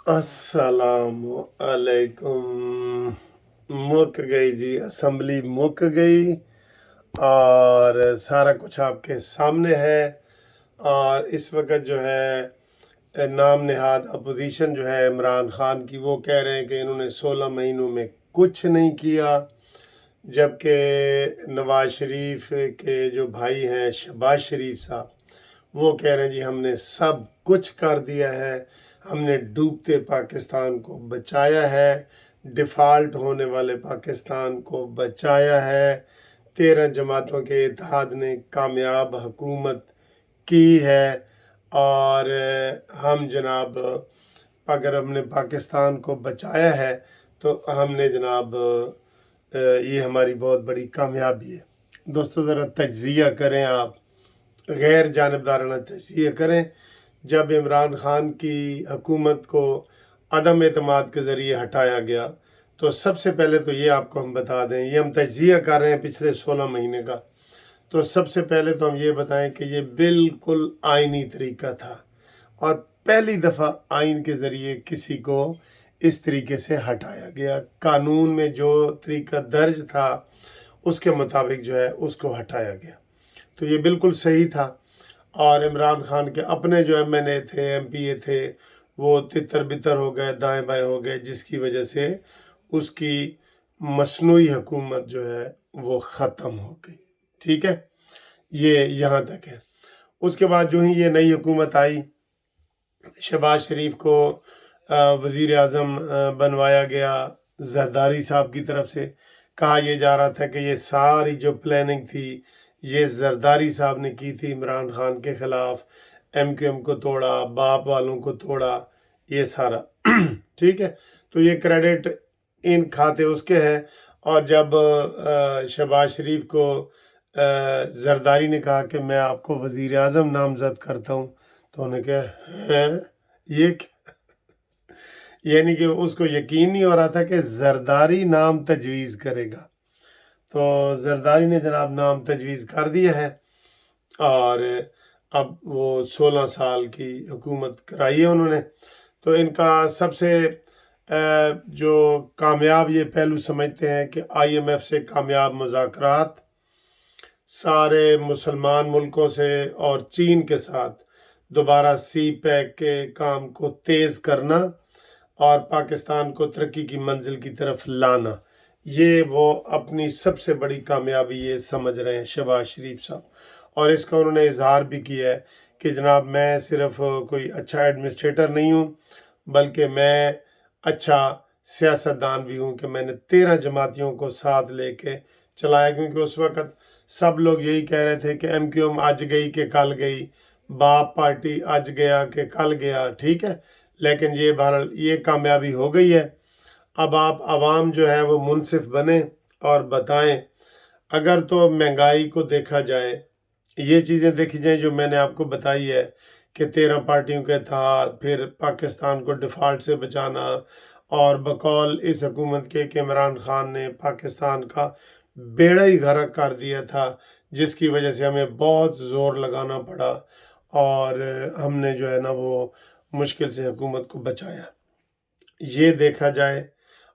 अस्सलाम वालेकुम। मुक गई जी, असम्बली मुक गई और सारा कुछ आपके सामने है। और इस वक्त जो है नाम नहाद अपोजिशन जो है इमरान खान की, वो कह रहे हैं कि इन्होंने 16 महीनों में कुछ नहीं किया, जबकि नवाज शरीफ के जो भाई हैं शहबाज शरीफ साहब, वो कह रहे हैं जी हमने सब कुछ कर दिया है, हमने डूबते पाकिस्तान को बचाया है, डिफ़ॉल्ट होने वाले पाकिस्तान को बचाया है। 13 जमातों के इत्तेहाद ने कामयाब हुकूमत की है और हम जनाब अगर हमने पाकिस्तान को बचाया है तो हमने जनाब ये हमारी बहुत बड़ी कामयाबी है। दोस्तों ज़रा तज्ज़िया करें, आप गैर जानबदाराना तज्ज़िया करें। जब इमरान खान की हुकूमत को अदम एतमाद के ज़रिए हटाया गया तो सबसे पहले तो ये आपको हम बता दें, ये हम तज्ज़िया कर रहे हैं पिछले 16 महीने का, तो सबसे पहले तो हम ये बताएं कि ये बिल्कुल आइनी तरीका था और पहली दफ़ा आइन के ज़रिए किसी को इस तरीके से हटाया गया। कानून में जो तरीका दर्ज था उसके मुताबिक जो है उसको हटाया गया, तो ये बिल्कुल सही था। और इमरान खान के अपने जो MNA थे, MPA थे, वो तितर बितर हो गए, दाएं बाएं हो गए, जिसकी वजह से उसकी मसनूई हुकूमत जो है वो ख़त्म हो गई। ठीक है, ये यहाँ तक है। उसके बाद जो ही ये नई हुकूमत आई, शहबाज शरीफ को वज़ीर आज़म बनवाया गया जरदारी साहब की तरफ से। कहा यह जा रहा था कि ये सारी जो प्लानिंग थी ये जरदारी साहब ने की थी, इमरान खान के ख़िलाफ़ MQM को तोड़ा, बाप वालों को तोड़ा, ये सारा ठीक है। तो ये क्रेडिट इन खाते उसके हैं। और जब शहबाज शरीफ को जरदारी ने कहा कि मैं आपको वज़ीर आज़म नामज़द करता हूँ, तो उन्होंने कहा हैं ये क्या? यानी कि उसको यकीन नहीं हो रहा था कि जरदारी नाम तजवीज़ करेगा। तो जरदारी ने जनाब नाम तजवीज़ कर दिया है और अब वो 16 साल की हुकूमत कराई है उन्होंने। तो इनका सबसे जो कामयाब ये पहलू समझते हैं कि IMF से कामयाब मुज़ाकरात, सारे मुसलमान मुल्कों से और चीन के साथ दोबारा CPEC के काम को तेज़ करना और पाकिस्तान को तरक्की की मंजिल की तरफ लाना, ये वो अपनी सबसे बड़ी कामयाबी ये समझ रहे हैं शहबाज शरीफ साहब। और इसका उन्होंने इजहार भी किया है कि जनाब मैं सिर्फ कोई अच्छा एडमिनिस्ट्रेटर नहीं हूँ, बल्कि मैं अच्छा सियासतदान भी हूँ कि मैंने 13 जमातियों को साथ लेके चलाया। क्योंकि उस वक़्त सब लोग यही कह रहे थे कि MQM आज गई कि कल गई, बाप पार्टी आज गया कि कल गया, ठीक है। लेकिन ये बहरहाल ये कामयाबी हो गई है। अब आप आवाम जो है वो मुनसिफ बने और बताएं। अगर तो महंगाई को देखा जाए, ये चीज़ें देखी जाएं जो मैंने आपको बताई है कि 13 पार्टियों के इत्तेहाद, फिर पाकिस्तान को डिफ़ॉल्ट से बचाना, और बकौल इस हुकूमत के कि इमरान खान ने पाकिस्तान का बेड़ा ही गर्क कर दिया था, जिसकी वजह से हमें बहुत ज़ोर लगाना पड़ा और हमने जो है ना वो मुश्किल से हुकूमत को बचाया। ये देखा जाए।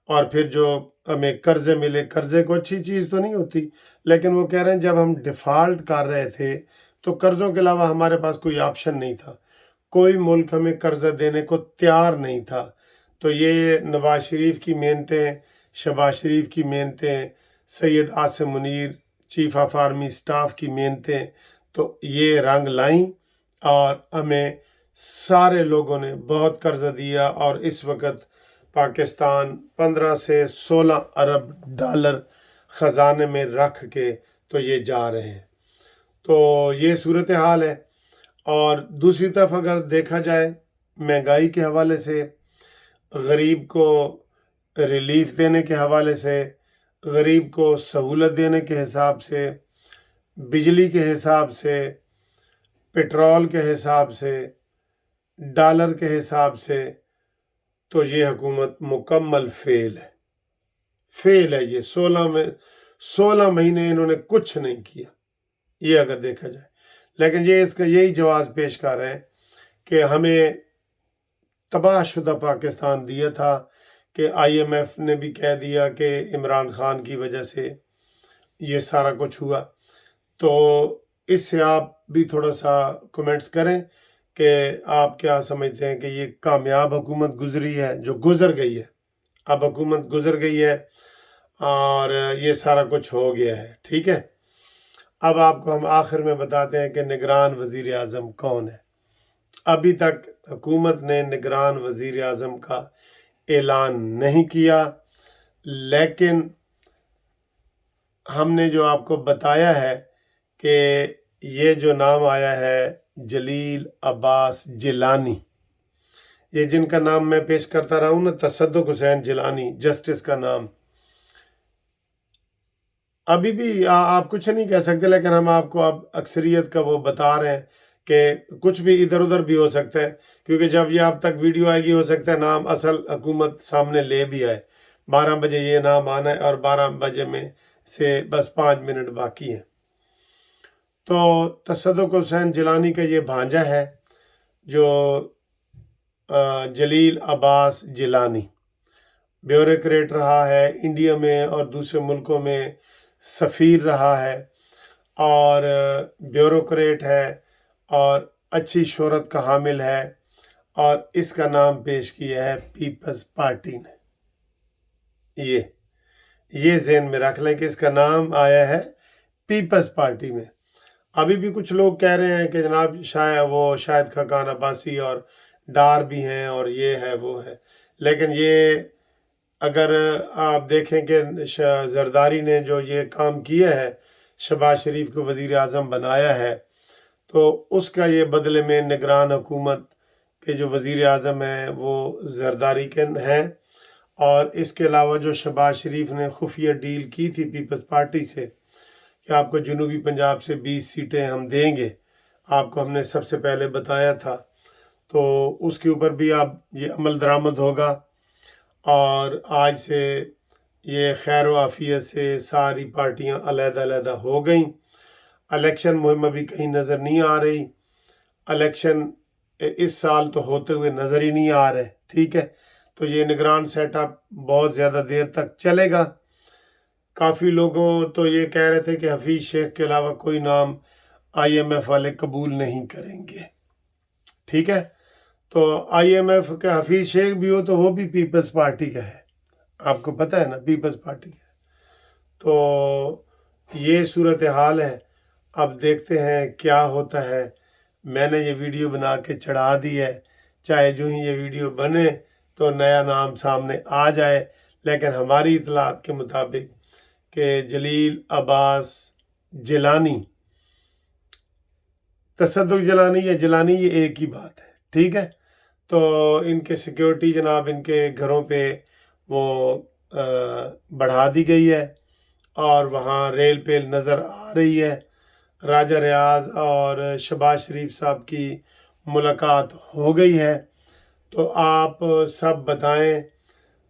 और फिर जो हमें कर्जे मिले, कर्जे को अच्छी चीज़ तो नहीं होती, लेकिन वो कह रहे हैं जब हम डिफ़ॉल्ट कर रहे थे तो कर्ज़ों के अलावा हमारे पास कोई ऑप्शन नहीं था, कोई मुल्क हमें कर्जा देने को तैयार नहीं था। तो ये नवाज शरीफ की मेहनतें, शहबाज शरीफ की मेहनतें, Syed Asim Munir chief of army staff की मेहनतें, तो ये रंग लाईं और हमें सारे लोगों ने बहुत कर्जा दिया। और इस वक्त पाकिस्तान 15 से 16 अरब डॉलर ख़जाने में रख के तो ये जा रहे हैं। तो ये सूरत हाल है। और दूसरी तरफ अगर देखा जाए महंगाई के हवाले से, गरीब को रिलीफ देने के हवाले से, गरीब को सहूलत देने के हिसाब से, बिजली के हिसाब से, पेट्रोल के हिसाब से, डॉलर के हिसाब से, तो ये हुकूमत मुकम्मल फेल है। फेल है ये। 16 महीने इन्होंने कुछ नहीं किया, ये अगर देखा जाए। लेकिन ये इसका यही जवाब पेश कर रहे हैं कि हमें तबाह शुदा पाकिस्तान दिया था कि IMF ने भी कह दिया कि इमरान खान की वजह से ये सारा कुछ हुआ। तो इससे आप भी थोड़ा सा कमेंट्स करें कि आप क्या समझते हैं कि ये कामयाब हुकूमत गुजरी है, जो गुजर गई है, अब हुकूमत गुजर गई है और ये सारा कुछ हो गया है, ठीक है। अब आपको हम आखिर में बताते हैं कि निगरान वज़ीर आज़म कौन है। अभी तक हुकूमत ने निगरान वज़ीर आज़म का ऐलान नहीं किया, लेकिन हमने जो आपको बताया है कि ये जो नाम आया है जलील अब्बास जिलानी, ये जिनका नाम मैं पेश करता रहा हूँ ना, तसद्दुक हुसैन जिलानी, जस्टिस का नाम, अभी भी आप कुछ नहीं कह सकते, लेकिन हम आपको अब अक्सरियत का वो बता रहे हैं कि कुछ भी इधर उधर भी हो सकता है, क्योंकि जब ये आप तक वीडियो आएगी हो सकता है नाम असल हुकूमत सामने ले भी आए। 12 बजे ये नाम आना है और 12 बजे में से बस 5 मिनट बाकी हैं। तो तसद्दुक हुसैन जिलानी का ये भांजा है जो जलील अब्बास जिलानी, ब्यूरोक्रेट रहा है इंडिया में और दूसरे मुल्कों में, सफ़ीर रहा है और ब्यूरोक्रेट है और अच्छी शोहरत का हामिल है, और इसका नाम पेश किया है पीपल्स पार्टी ने। ये ज़हन में रख लें कि इसका नाम आया है पीपल्स पार्टी में। अभी भी कुछ लोग कह रहे हैं कि जनाब शायद खाकान अब्बासी और डार भी हैं और ये है वो है, लेकिन ये अगर आप देखें कि जरदारी ने जो ये काम किया है, शहबाज शरीफ को वज़ीर आज़म बनाया है, तो उसका ये बदले में निगरान हुकूमत के जो वज़ीर आज़म हैं वो जरदारी के हैं। और इसके अलावा जो शहबाज शरीफ ने खुफिया डील की थी पीपल्स पार्टी से कि आपको जनूबी पंजाब से 20 सीटें हम देंगे, आपको हमने सबसे पहले बताया था, तो उसके ऊपर भी अब ये अमल दरामद होगा। और आज से ये खैर व आफियत से सारी पार्टियां अलग-अलग हो गई। इलेक्शन मुहिम अभी कहीं नज़र नहीं आ रही, इलेक्शन इस साल तो होते हुए नज़र ही नहीं आ रहे, ठीक है। तो ये निगरान सेटअप बहुत ज़्यादा देर तक चलेगा। काफ़ी लोगों तो ये कह रहे थे कि हफीज़ शेख के अलावा कोई नाम IMF वाले कबूल नहीं करेंगे, ठीक है। तो IMF के हफीज़ शेख भी हो तो वो भी पीपल्स पार्टी का है, आपको पता है ना, पीपल्स पार्टी का। तो ये सूरत हाल है, अब देखते हैं क्या होता है। मैंने ये वीडियो बना के चढ़ा दी है, चाहे जो ही ये वीडियो बने तो नया नाम सामने आ जाए, लेकिन हमारी इतलात के मुताबिक कि जलील अब्बास जिलानी, तसद्दुक जिलानी या जिलानी, ये एक ही बात है, ठीक है। तो इनके सिक्योरिटी जनाब इनके घरों पे वो बढ़ा दी गई है और वहाँ रेल पेल नज़र आ रही है। राजा रियाज और शहबाज शरीफ साहब की मुलाकात हो गई है। तो आप सब बताएं,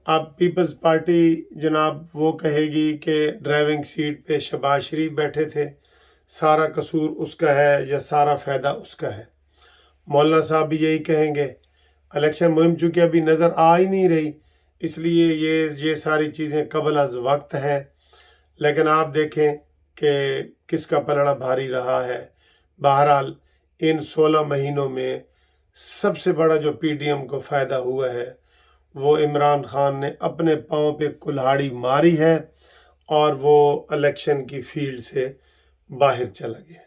अब पीपल्स पार्टी जनाब वो कहेगी कि ड्राइविंग सीट पे शहबाज शरीफ बैठे थे, सारा कसूर उसका है या सारा फ़ायदा उसका है। मौलाना साहब भी यही कहेंगे। इलेक्शन मुहिम चूँकि अभी नज़र आ ही नहीं रही, इसलिए ये सारी चीज़ें कबल अज़ वक्त हैं। लेकिन आप देखें कि किसका पलड़ा भारी रहा है। बहरहाल इन 16 महीनों में सबसे बड़ा जो PDM को फ़ायदा हुआ है वो इमरान खान ने अपने पाँव पे कुल्हाड़ी मारी है और वो इलेक्शन की फील्ड से बाहर चला गया।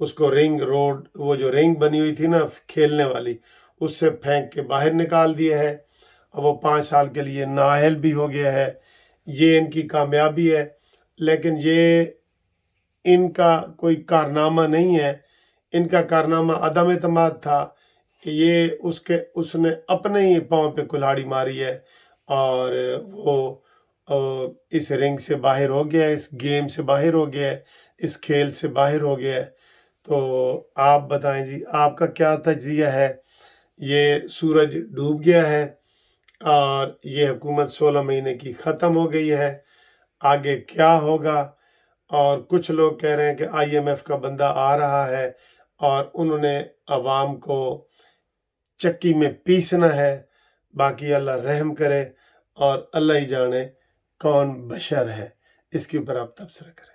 उसको रिंग रोड, वो जो रिंग बनी हुई थी ना खेलने वाली, उससे फेंक के बाहर निकाल दिया है। अब वो 5 साल के लिए नाअहल भी हो गया है। ये इनकी कामयाबी है, लेकिन ये इनका कोई कारनामा नहीं है। इनका कारनामा अदम एतमाद था कि ये उसने अपने ही पाँव पे कुल्हाड़ी मारी है और वो इस रिंग से बाहर हो गया है, इस गेम से बाहर हो गया है, इस खेल से बाहर हो गया है। तो आप बताएं जी, आपका क्या तज्जिया है। ये सूरज डूब गया है और ये हुकूमत 16 महीने की ख़त्म हो गई है, आगे क्या होगा। और कुछ लोग कह रहे हैं कि IMF का बंदा आ रहा है और उन्होंने अवाम को चक्की में पीसना है باقی اللہ رحم کرے اور اللہ ہی جانے کون بشر ہے، اس کے اوپر آپ تبصرہ کریں۔